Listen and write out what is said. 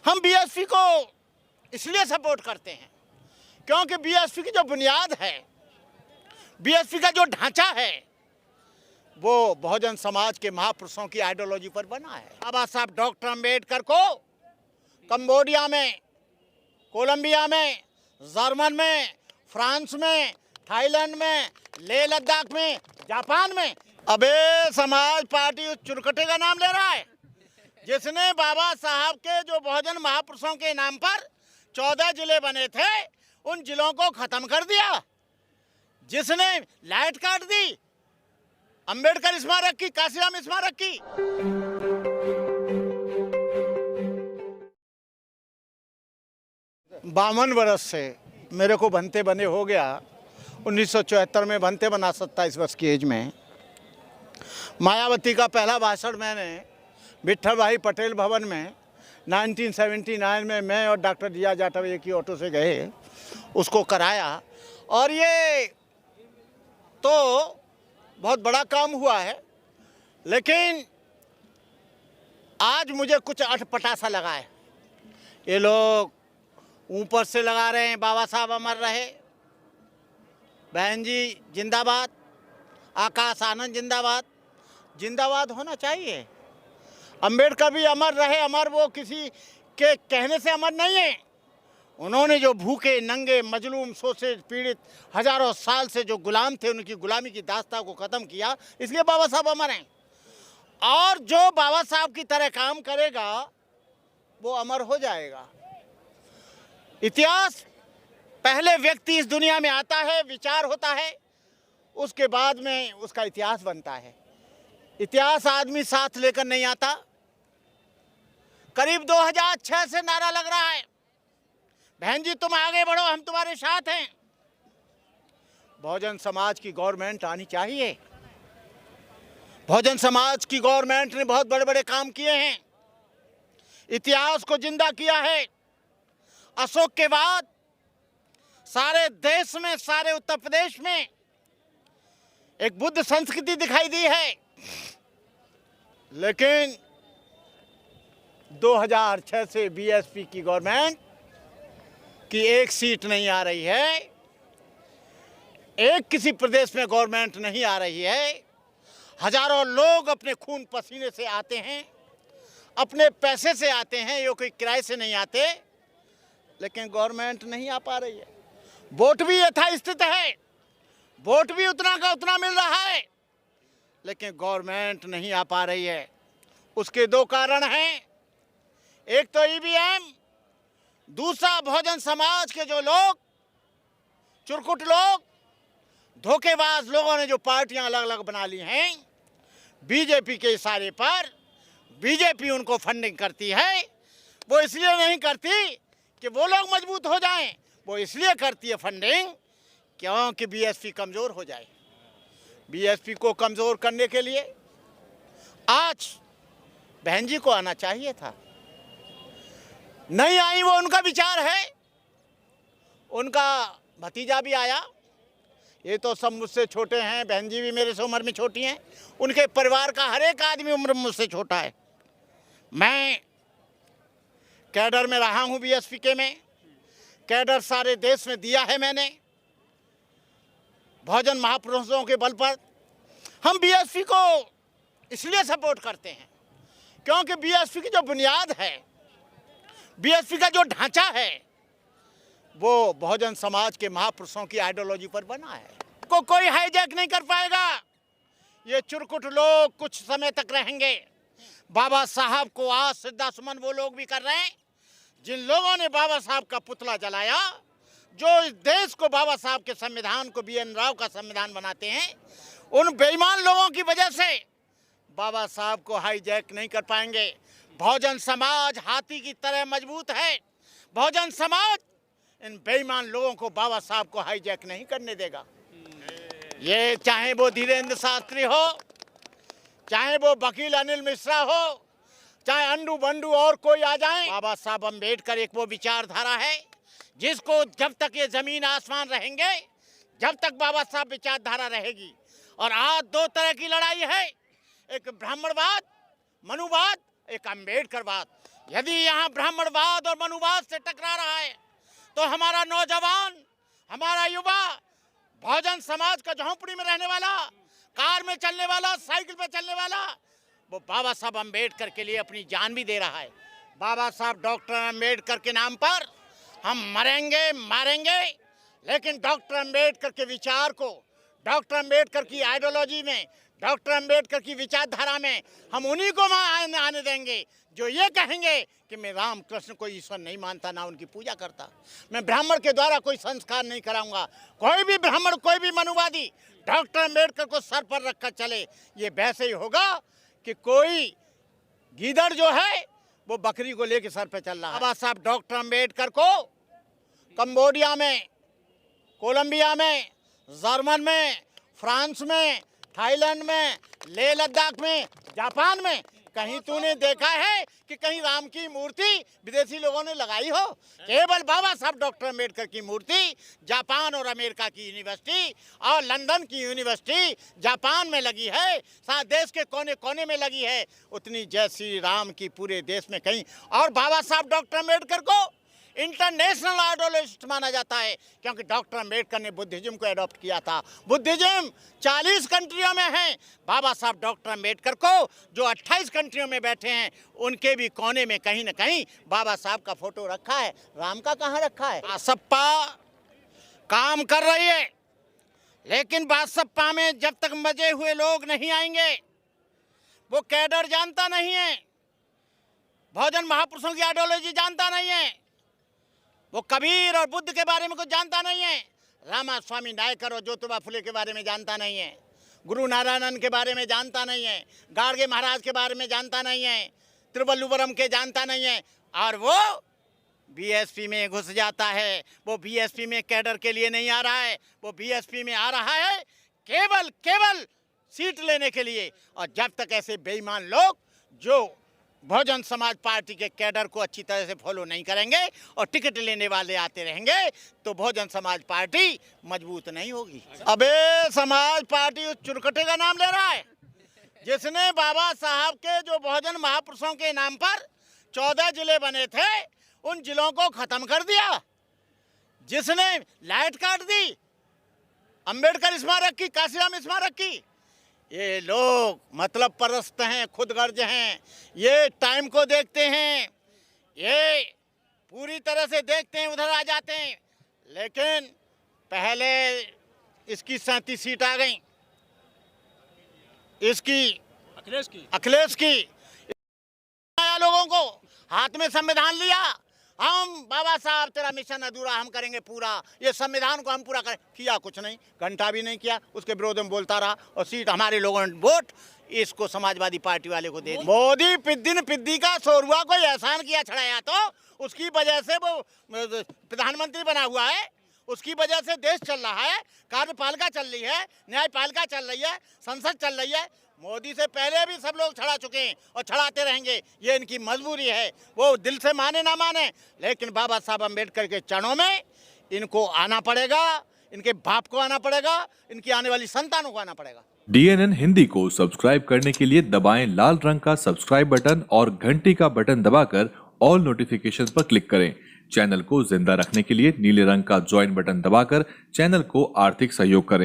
हम बीएसपी को इसलिए सपोर्ट करते हैं क्योंकि बीएसपी की जो बुनियाद है, बीएसपी का जो ढांचा है, वो बहुजन समाज के महापुरुषों की आइडियोलॉजी पर बना है। बाबा साहब डॉक्टर अम्बेडकर को कंबोडिया में, कोलंबिया में, जर्मन में, फ्रांस में, थाईलैंड में, लेह लद्दाख में, जापान में, अबे समाज पार्टी उस चुरकटे का नाम ले रहा है जिसने बाबा साहब के जो बहुजन महापुरुषों के नाम पर 14 जिले बने थे, उन जिलों को खत्म कर दिया, जिसने लाइट काट दी अंबेडकर स्मारक की, काशीराम स्मारक की। 52 वर्ष से मेरे को बनते बने हो गया। 1974 में बनते बना 27 वर्ष की एज में। मायावती का पहला भाषण मैंने विठल भाई पटेल भवन में 1979 में मैं और डॉक्टर जिया जाटव एक ही ऑटो से गए, उसको कराया। और ये तो बहुत बड़ा काम हुआ है, लेकिन आज मुझे कुछ अटपटा लगा है। ये लोग ऊपर से लगा रहे हैं बाबा साहब अमर रहे, बहन जी जिंदाबाद, आकाश आनंद जिंदाबाद। जिंदाबाद होना चाहिए। अंबेडकर भी अमर रहे। अमर वो किसी के कहने से अमर नहीं है। उन्होंने जो भूखे नंगे मजलूम शोषित पीड़ित हजारों साल से जो गुलाम थे, उनकी गुलामी की दास्तां को ख़त्म किया, इसलिए बाबा साहब अमर हैं। और जो बाबा साहब की तरह काम करेगा वो अमर हो जाएगा। इतिहास, पहले व्यक्ति इस दुनिया में आता है, विचार होता है, उसके बाद में उसका इतिहास बनता है। इतिहास आदमी साथ लेकर नहीं आता। करीब 2006 से नारा लग रहा है, बहन जी तुम आगे बढ़ो, हम तुम्हारे साथ हैं। बहुजन समाज की गवर्नमेंट आनी चाहिए। बहुजन समाज की गवर्नमेंट ने बहुत बड़े बड़े काम किए हैं, इतिहास को जिंदा किया है। अशोक के बाद सारे देश में, सारे उत्तर प्रदेश में एक बुद्ध संस्कृति दिखाई दी है। लेकिन 2006 से बीएसपी की गवर्नमेंट की एक सीट नहीं आ रही है, एक किसी प्रदेश में गवर्नमेंट नहीं आ रही है। हजारों लोग अपने खून पसीने से आते हैं, अपने पैसे से आते हैं, ये कोई किराए से नहीं आते, लेकिन गवर्नमेंट नहीं आ पा रही है। वोट भी यथास्थित है, वोट भी उतना का उतना मिल रहा है, लेकिन गवर्नमेंट नहीं आ पा रही है। उसके दो कारण हैं, एक तो ईवीएम, दूसरा बहुजन समाज के जो लोग, चुरकुट लोग, धोखेबाज लोगों ने जो पार्टियां अलग अलग बना ली हैं बीजेपी के इशारे पर। बीजेपी उनको फंडिंग करती है। वो इसलिए नहीं करती कि वो लोग मजबूत हो जाएं, वो इसलिए करती है फंडिंग क्योंकि बीएसपी कमज़ोर हो जाए। बीएसपी को कमज़ोर करने के लिए आज बहन जी को आना चाहिए था, नहीं आई, वो उनका विचार है। उनका भतीजा भी आया, ये तो सब मुझसे छोटे हैं, बहन जी भी मेरे से उम्र में छोटी हैं। उनके परिवार का हर एक आदमी उम्र मुझसे छोटा है। मैं कैडर में रहा हूँ, बीएसपी के में कैडर सारे देश में दिया है मैंने, बहुजन महापुरुषों के बल पर। हम बीएसपी को इसलिए सपोर्ट करते हैं क्योंकि बीएसपी की जो बुनियाद है, बीएसपी का जो ढांचा है, वो बहुजन समाज के महापुरुषों की आइडियोलॉजी पर बना है। को कोई हाईजैक नहीं कर पाएगा। ये चुरकुट लोग कुछ समय तक रहेंगे। बाबा साहब को आज श्रद्धासुमन वो लोग भी कर रहे हैं जिन लोगों ने बाबा साहब का पुतला जलाया, जो इस देश को, बाबा साहब के संविधान को BN राव का संविधान बनाते हैं। उन बेईमान लोगों की वजह से बाबा साहब को हाईजैक नहीं कर पाएंगे। बहुजन समाज हाथी की तरह मजबूत है। बहुजन समाज इन बेईमान लोगों को, बाबा साहब को हाईजैक नहीं करने देगा। ये चाहे वो धीरेन्द्र शास्त्री हो, चाहे वो वकील अनिल मिश्रा हो, चाहे अंडू बंडू और कोई आ जाए, बाबा साहब अम्बेडकर एक वो विचारधारा है जिसको जब तक ये जमीन आसमान रहेंगे, जब तक बाबा साहब विचारधारा रहेगी। और आज दो तरह की लड़ाई है, एक ब्राह्मणवाद, मनुवाद, एक अम्बेडकरवाद। यदि यहाँ ब्राह्मणवाद और मनुवाद से टकरा रहा है तो हमारा नौजवान, हमारा युवा, बहुजन समाज का झोंपड़ी में रहने वाला, कार में चलने वाला, साइकिल पे चलने वाला, वो बाबा साहब अम्बेडकर के लिए अपनी जान भी दे रहा है। बाबा साहब डॉक्टर अम्बेडकर के नाम पर हम मरेंगे मारेंगे, लेकिन डॉक्टर अम्बेडकर के विचार को, डॉक्टर अम्बेडकर की आइडियोलॉजी में, डॉक्टर अम्बेडकर की विचारधारा में हम उन्हीं को आने देंगे जो ये कहेंगे कि मैं रामकृष्ण को ईश्वर नहीं मानता, ना उनकी पूजा करता। मैं ब्राह्मण के द्वारा कोई संस्कार नहीं कराऊंगा। कोई भी ब्राह्मण, कोई भी मनुवादी डॉक्टर अम्बेडकर को सर पर रखकर चले, ये वैसे ही होगा कि कोई गीदड़ जो है वो बकरी को लेकर सर पे चल रहा है। बाबा साहब डॉक्टर अम्बेडकर को कंबोडिया में, कोलंबिया में, जर्मन में, फ्रांस में, थाईलैंड में, लेह लद्दाख में, जापान में कहीं तूने देखा है कि कहीं राम की मूर्ति विदेशी लोगों ने लगाई हो? केवल बाबा साहब डॉक्टर अम्बेडकर की मूर्ति जापान और अमेरिका की यूनिवर्सिटी और लंदन की यूनिवर्सिटी जापान में लगी है, साथ देश के कोने कोने में लगी है। उतनी जय श्री राम की पूरे देश में कहीं। और बाबा साहब डॉक्टर अम्बेडकर को इंटरनेशनल आइडियोलॉजिस्ट माना जाता है, क्योंकि डॉक्टर अम्बेडकर ने बुद्धिज्म को अडॉप्ट किया था। बुद्धिज्म 40 कंट्रियों में है। बाबा साहब डॉक्टर अम्बेडकर को जो 28 कंट्रियों में बैठे हैं, उनके भी कोने में कहीं न कहीं बाबा साहब का फोटो रखा है। राम का कहाँ रखा है? बासप्पा काम कर रही है, लेकिन बासप्पा में जब तक मजे हुए लोग नहीं आएंगे, वो कैडर जानता नहीं है, बहुजन महापुरुषों की आइडियोलॉजी जानता नहीं है, वो कबीर और बुद्ध के बारे में कुछ जानता नहीं है, रामा स्वामी नायकर और ज्योतिबा फुले के बारे में जानता नहीं है, गुरु नारायणन के बारे में जानता नहीं है, गाडगे महाराज के बारे में जानता नहीं है, तिरुवल्लुवरम के जानता नहीं है, और वो बीएसपी में घुस जाता है। वो बीएसपी में कैडर के लिए नहीं आ रहा है, वो बीएसपी में आ रहा है केवल सीट लेने के लिए। और जब तक ऐसे बेईमान लोग जो बहुजन समाज पार्टी के कैडर को अच्छी तरह से फॉलो नहीं करेंगे और टिकट लेने वाले आते रहेंगे, तो बहुजन समाज पार्टी मजबूत नहीं होगी। अबे समाज पार्टी उस चुरकटे का नाम ले रहा है जिसने बाबा साहब के जो बहुजन महापुरुषों के नाम पर 14 जिले बने थे, उन जिलों को खत्म कर दिया, जिसने लाइट काट दी अंबेडकर स्मारक की, काशीराम स्मारक की। ये लोग मतलब परस्त हैं, खुदगर्ज हैं, ये टाइम को देखते हैं, ये पूरी तरह से देखते हैं, उधर आ जाते हैं। लेकिन पहले इसकी 37 सीट आ गई, इसकी अखिलेश की लोगों को हाथ में संविधान लिया, हम बाबा साहब तेरा मिशन अधूरा हम करेंगे पूरा, ये संविधान को हम पूरा करें। किया कुछ नहीं, घंटा भी नहीं किया, उसके विरोध में बोलता रहा, और सीट हमारे लोगों ने वोट इसको समाजवादी पार्टी वाले को दे दी। मोदी पिद्दिन पिद्दी का सोरुआ को एहसान किया छड़ाया, तो उसकी वजह से वो प्रधानमंत्री बना हुआ है, उसकी वजह से देश चल रहा है, कार्यपालिका चल रही है, न्यायपालिका चल रही है, संसद चल रही है। मोदी से पहले भी सब लोग छड़ा चुके हैं और छड़ाते रहेंगे, ये इनकी मजबूरी है। वो दिल से माने ना माने, लेकिन बाबा साहब अम्बेडकर के चरणों में इनको आना पड़ेगा, इनके बाप को आना पड़ेगा, इनकी आने वाली संतानों को आना पड़ेगा। DNN हिंदी को सब्सक्राइब करने के लिए दबाएं लाल रंग का सब्सक्राइब बटन और घंटी का बटन दबाकर ऑल नोटिफिकेशन पर क्लिक करें। चैनल को जिंदा रखने के लिए नीले रंग का ज्वाइन बटन दबाकर चैनल को आर्थिक सहयोग करें।